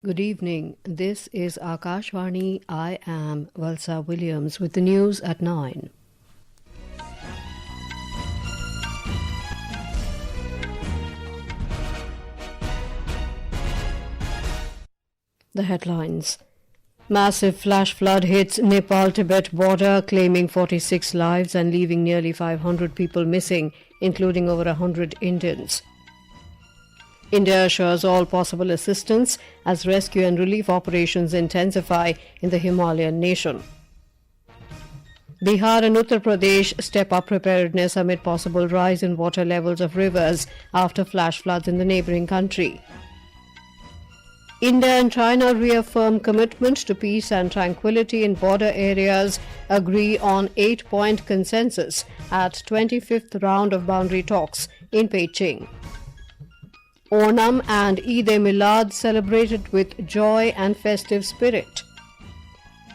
Good evening. This is Akashvani. I am Valsa Williams with the news at 9. The headlines. Massive flash flood hits Nepal-Tibet border, claiming 46 lives and leaving nearly 500 people missing, including over 100 Indians. India assures all possible assistance as rescue and relief operations intensify in the Himalayan Nation. Bihar and Uttar Pradesh step up preparedness amid possible rise in water levels of rivers after flash floods in the neighbouring country. India and China reaffirm commitment to peace and tranquillity in border areas, agree on 8-point consensus at 25th round of boundary talks in Beijing. Onam and Eid-e-Milad celebrated with joy and festive spirit.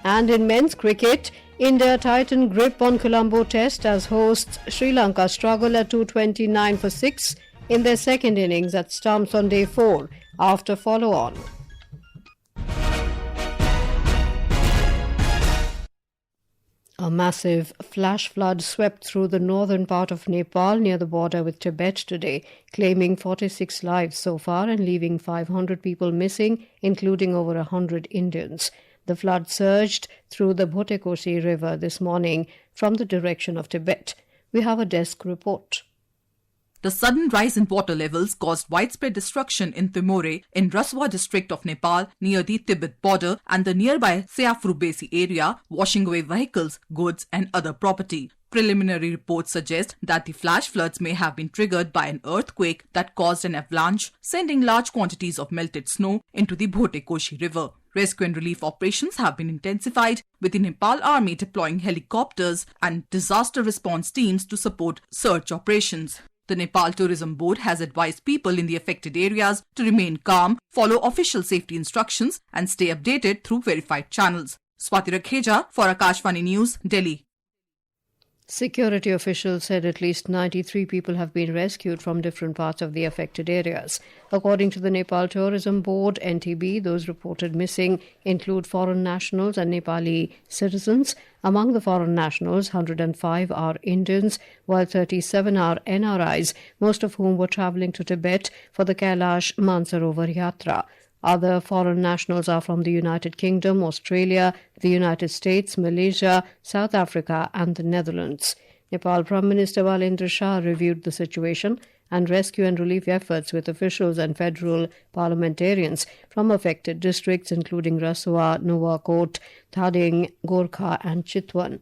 And in men's cricket, India tightened grip on Colombo Test as hosts Sri Lanka struggle at 229 for 6 in their second innings at Stumps on day 4 after follow-on. A massive flash flood swept through the northern part of Nepal near the border with Tibet today, claiming 46 lives so far and leaving 500 people missing, including over 100 Indians. The flood surged through the Bhotekoshi River this morning from the direction of Tibet. We have a desk report. The sudden rise in water levels caused widespread destruction in Timore in Raswa district of Nepal near the Tibet border and the nearby Seafrubesi area, washing away vehicles, goods and other property. Preliminary reports suggest that the flash floods may have been triggered by an earthquake that caused an avalanche, sending large quantities of melted snow into the Bhotekoshi River. Rescue and relief operations have been intensified, with the Nepal Army deploying helicopters and disaster response teams to support search operations. The Nepal Tourism Board has advised people in the affected areas to remain calm, follow official safety instructions and stay updated through verified channels. Swati Rakheja for Akashvani News, Delhi. Security officials said at least 93 people have been rescued from different parts of the affected areas. According to the Nepal Tourism Board, NTB, those reported missing include foreign nationals and Nepali citizens. Among the foreign nationals, 105 are Indians, while 37 are NRIs, most of whom were travelling to Tibet for the Kailash Mansarovar Yatra. Other foreign nationals are from the United Kingdom, Australia, the United States, Malaysia, South Africa and the Netherlands. Nepal Prime Minister Balendra Shah reviewed the situation and rescue and relief efforts with officials and federal parliamentarians from affected districts including Raswa, Nuwakot, Thading, Gorkha and Chitwan.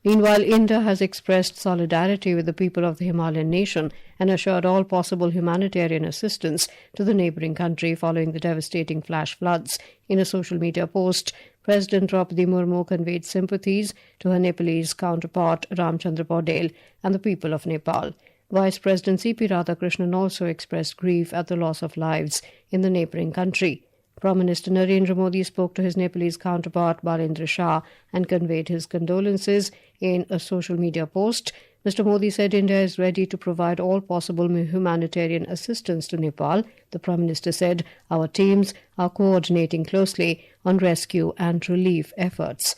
Meanwhile, India has expressed solidarity with the people of the Himalayan Nation and assured all possible humanitarian assistance to the neighbouring country following the devastating flash floods. In a social media post, President Draupadi Murmu conveyed sympathies to her Nepalese counterpart Ramchandra Paudel and the people of Nepal. Vice President C.P. Radhakrishnan also expressed grief at the loss of lives in the neighbouring country. Prime Minister Narendra Modi spoke to his Nepalese counterpart Balendra Shah and conveyed his condolences in a social media post. Mr. Modi said India is ready to provide all possible humanitarian assistance to Nepal. The Prime Minister said our teams are coordinating closely on rescue and relief efforts.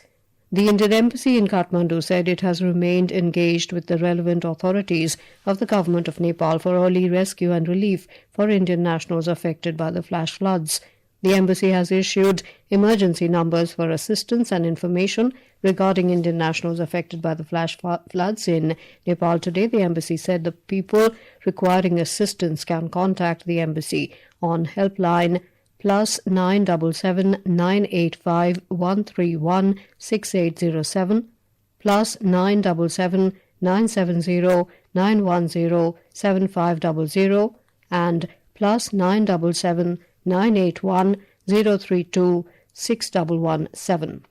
The Indian Embassy in Kathmandu said it has remained engaged with the relevant authorities of the Government of Nepal for early rescue and relief for Indian nationals affected by the flash floods. The embassy has issued emergency numbers for assistance and information regarding Indian nationals affected by the flash floods in Nepal today. The embassy said the people requiring assistance can contact the embassy on helpline +977 985 131 6807 +977 970 910 7500 and +977 981 032 6117.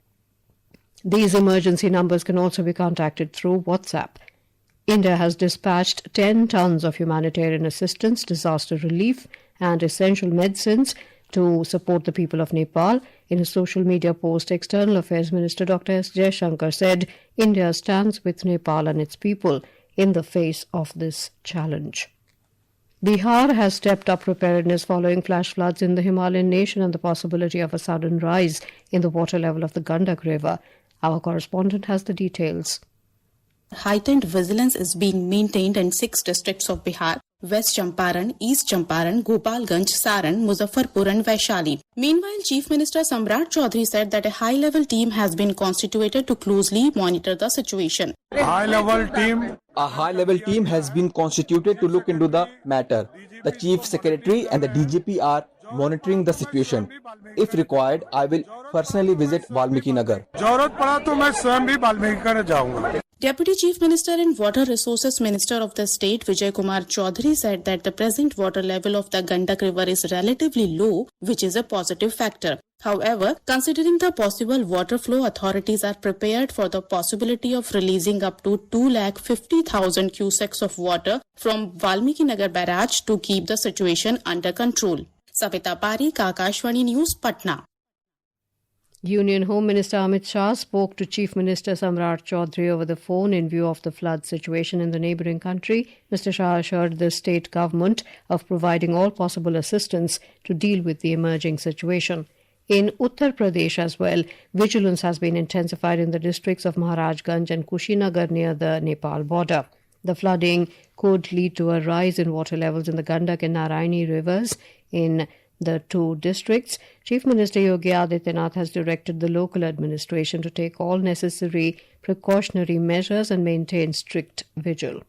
These emergency numbers can also be contacted through WhatsApp. India has dispatched 10 tons of humanitarian assistance, disaster relief and essential medicines to support the people of Nepal. In a social media post, External Affairs Minister Dr. S. Jaishankar said India stands with Nepal and its people in the face of this challenge. Bihar has stepped up preparedness following flash floods in the Himalayan Nation and the possibility of a sudden rise in the water level of the Gandak River. Our correspondent has the details. Heightened vigilance is being maintained in 6 districts of Bihar: West Champaran, East Champaran, Gopalganj, Saran, Muzaffarpur and Vaishali. Meanwhile, Chief Minister Samrat Chaudhary said that a high-level team has been constituted to closely monitor the situation. A high-level team has been constituted to look into the matter. The Chief Secretary and the DGP are monitoring the situation. If required, I will personally visit Valmiki Nagar. Deputy Chief Minister and Water Resources Minister of the state, Vijay Kumar Chaudhary, said that the present water level of the Gandak River is relatively low, which is a positive factor. However, considering the possible water flow, authorities are prepared for the possibility of releasing up to 250,000 cusecs of water from Valmiki Nagar barrage to keep the situation under control. Savita Parikh, Akashvani News, Patna. Union Home Minister Amit Shah spoke to Chief Minister Samrat Chaudhary over the phone in view of the flood situation in the neighbouring country. Mr. Shah assured the state government of providing all possible assistance to deal with the emerging situation. In Uttar Pradesh as well, vigilance has been intensified in the districts of Maharajganj and Kushinagar near the Nepal border. The flooding could lead to a rise in water levels in the Gandak and Narayani rivers in the two districts. Chief Minister Yogi Adityanath has directed the local administration to take all necessary precautionary measures and maintain strict vigil.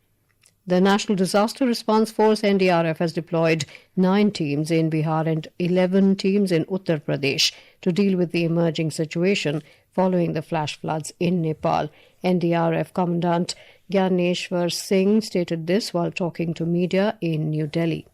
The National Disaster Response Force NDRF has deployed 9 teams in Bihar and 11 teams in Uttar Pradesh to deal with the emerging situation following the flash floods in Nepal. NDRF Commandant Gyaneshwar Singh stated this while talking to media in New Delhi.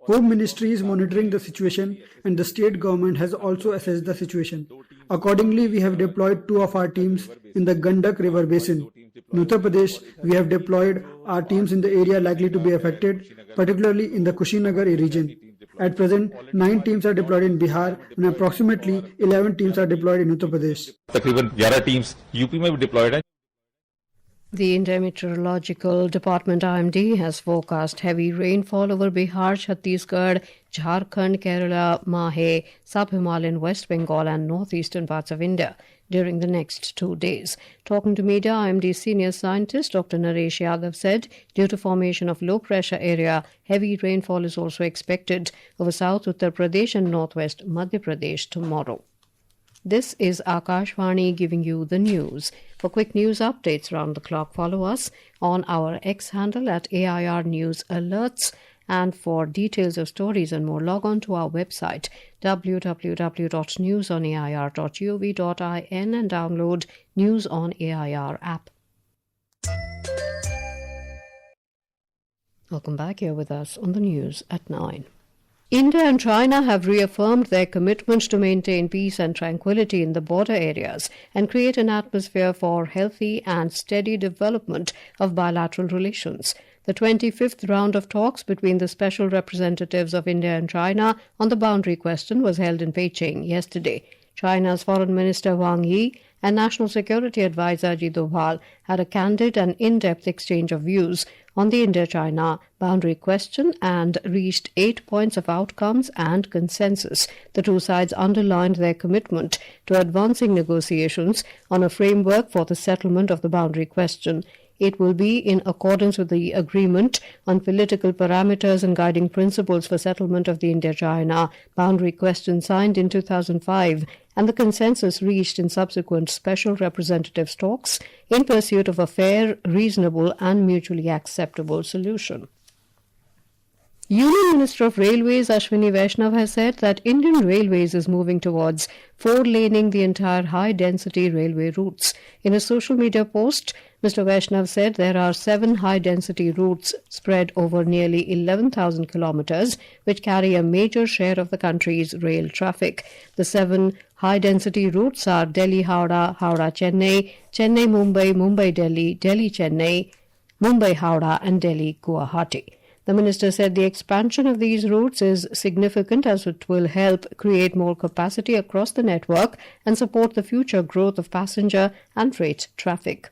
Home Ministry is monitoring the situation and the state government has also assessed the situation. Accordingly, we have deployed 2 of our teams in the Gandak River Basin. In Uttar Pradesh, we have deployed our teams in the area likely to be affected, particularly in the Kushinagar region. At present, 9 teams are deployed in Bihar and approximately 11 teams are deployed in Uttar Pradesh. तकरीबन 11 teams UP में भी diploid हैं. The Indian Meteorological Department IMD has forecast heavy rainfall over Bihar, Chhattisgarh, Jharkhand, Kerala, Mahe, Sub-Himalayan, West Bengal and northeastern parts of India during the next 2 days. Talking to media, IMD senior scientist Dr. Naresh Yadav said due to formation of low pressure area, heavy rainfall is also expected over South Uttar Pradesh and northwest Madhya Pradesh tomorrow. This is Akashvani giving you the news. For quick news updates round the clock, follow us on our X handle at AIR News Alerts. And for details of stories and more, log on to our website www.newsonair.gov.in and download News on AIR app. Welcome back. Here with us on the news at 9. India and China have reaffirmed their commitment to maintain peace and tranquility in the border areas and create an atmosphere for healthy and steady development of bilateral relations. The 25th round of talks between the special representatives of India and China on the boundary question was held in Beijing yesterday. China's Foreign Minister Wang Yi and National Security Advisor Ajit Doval had a candid and in-depth exchange of views on the India-China boundary question and reached 8 points of outcomes and consensus. The two sides underlined their commitment to advancing negotiations on a framework for the settlement of the boundary question. It will be in accordance with the agreement on political parameters and guiding principles for settlement of the India-China boundary question signed in 2005 and the consensus reached in subsequent special representatives' talks in pursuit of a fair, reasonable and mutually acceptable solution. Union Minister of Railways Ashwini Vaishnav has said that Indian Railways is moving towards 4-laning the entire high-density railway routes. In a social media post, Mr. Vaishnav said there are 7 high-density routes spread over nearly 11,000 kilometres, which carry a major share of the country's rail traffic. The 7 high-density routes are Delhi-Howrah, Howrah-Chennai, Chennai-Mumbai, Mumbai-Delhi, Delhi-Chennai, Mumbai-Howrah and Delhi-Guwahati. The minister said the expansion of these routes is significant as it will help create more capacity across the network and support the future growth of passenger and freight traffic.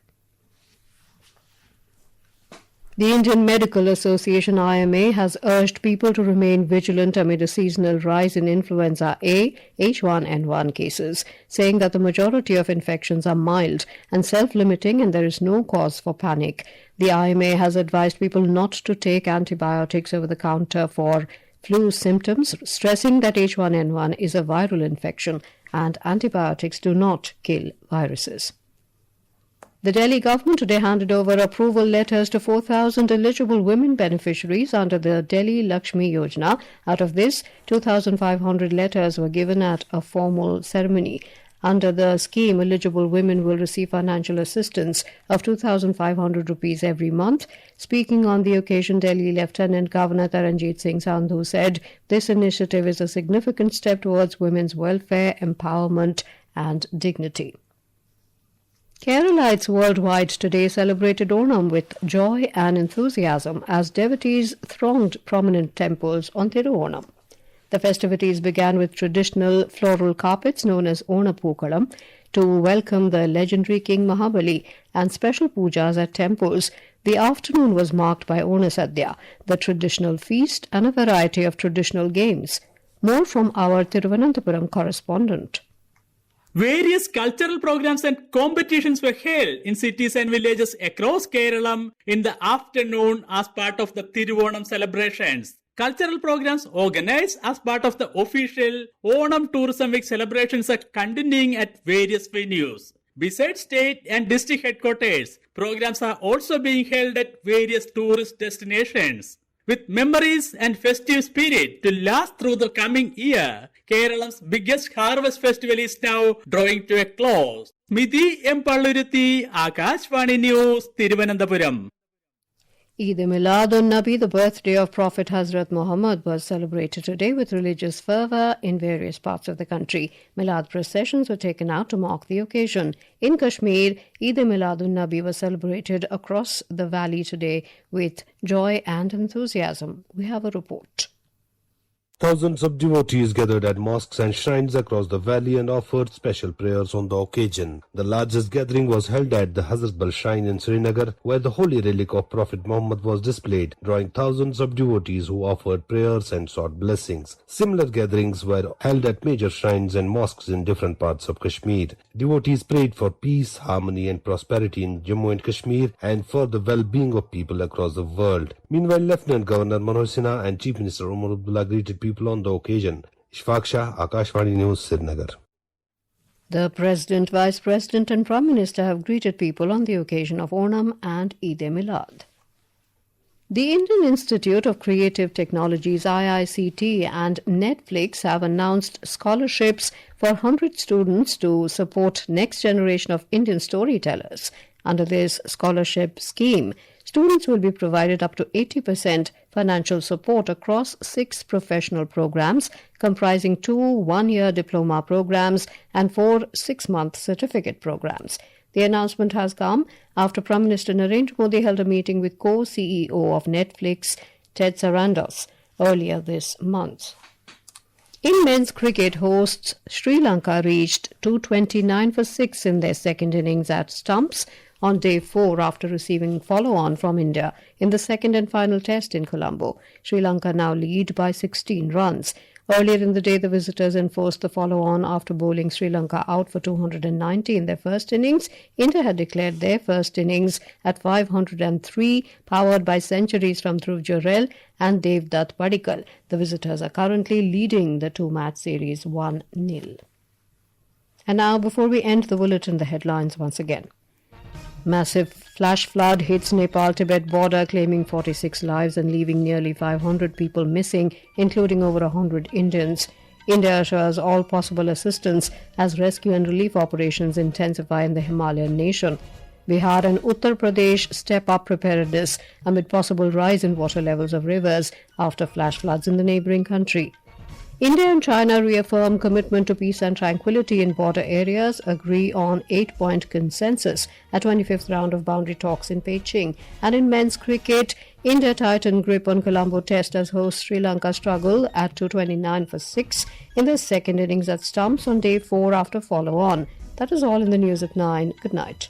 The Indian Medical Association IMA has urged people to remain vigilant amid a seasonal rise in influenza A, H1N1 cases, saying that the majority of infections are mild and self-limiting and there is no cause for panic. The IMA has advised people not to take antibiotics over the counter for flu symptoms, stressing that H1N1 is a viral infection and antibiotics do not kill viruses. The Delhi government today handed over approval letters to 4,000 eligible women beneficiaries under the Delhi Lakshmi Yojana. Out of this, 2,500 letters were given at a formal ceremony. Under the scheme, eligible women will receive financial assistance of 2,500 rupees every month. Speaking on the occasion, Delhi Lieutenant Governor Taranjit Singh Sandhu said this initiative is a significant step towards women's welfare, empowerment and dignity. Keralites worldwide today celebrated Onam with joy and enthusiasm as devotees thronged prominent temples on Thiruonam. The festivities began with traditional floral carpets known as Onapookalam to welcome the legendary King Mahabali and special pujas at temples. The afternoon was marked by Onasadhya, the traditional feast, and a variety of traditional games. More from our Thiruvananthapuram correspondent. Various cultural programs and competitions were held in cities and villages across Kerala in the afternoon as part of the Thiruonam celebrations. Cultural programs organized as part of the official Onam Tourism Week celebrations are continuing at various venues. Besides state and district headquarters, programs are also being held at various tourist destinations. With memories and festive spirit to last through the coming year, Kerala's biggest harvest festival is now drawing to a close. Midhi Empalluruthi, Akashvani News, Thiruvananthapuram. Eid Milad-un-Nabi, the birthday of Prophet Hazrat Muhammad, was celebrated today with religious fervour in various parts of the country. Milad processions were taken out to mark the occasion. In Kashmir, Eid Milad-un-Nabi was celebrated across the valley today with joy and enthusiasm. We have a report. Thousands of devotees gathered at mosques and shrines across the valley and offered special prayers on the occasion. The largest gathering was held at the Hazrat Bal Shrine in Srinagar, where the holy relic of Prophet Muhammad was displayed, drawing thousands of devotees who offered prayers and sought blessings. Similar gatherings were held at major shrines and mosques in different parts of Kashmir. Devotees prayed for peace, harmony and prosperity in Jammu and Kashmir and for the well-being of people across the world. Meanwhile, Lieutenant Governor Manoj Sinha and Chief Minister Umar Abdullah greeted people on the occasion. Ishfaq Shah, Akashvani News, Srinagar. The President, Vice President and Prime Minister have greeted people on the occasion of Onam and Eid-e-Milad. The Indian Institute of Creative Technologies IICT and Netflix have announced scholarships for 100 students to support next generation of Indian storytellers. Under this scholarship scheme, students will be provided up to 80% financial support across 6 professional programs comprising 2 one-year diploma programs and 4 6-month certificate programs. The announcement has come after Prime Minister Narendra Modi held a meeting with co-CEO of Netflix, Ted Sarandos, earlier this month. In men's cricket, hosts Sri Lanka reached 229 for 6 in their second innings at Stumps on day 4 after receiving follow-on from India in the second and final test in Colombo. Sri Lanka now lead by 16 runs. Earlier in the day, the visitors enforced the follow-on after bowling Sri Lanka out for 290 in their first innings. India had declared their first innings at 503, powered by centuries from Dhruv Jurel and Devdutt Padikkal. The visitors are currently leading the 2-match series 1-0. And now, before we end the bulletin, the headlines once again. Massive flash flood hits Nepal-Tibet border, claiming 46 lives and leaving nearly 500 people missing, including over 100 Indians. India assures all possible assistance as rescue and relief operations intensify in the Himalayan Nation. Bihar and Uttar Pradesh step up preparedness amid possible rise in water levels of rivers after flash floods in the neighbouring country. India and China reaffirm commitment to peace and tranquillity in border areas, agree on 8-point consensus at 25th round of boundary talks in Beijing. And in men's cricket, India tightened grip on Colombo Test as hosts Sri Lanka struggle at 229 for 6 in their second innings at Stumps on day 4 after follow-on. That is all in the news at 9. Good night.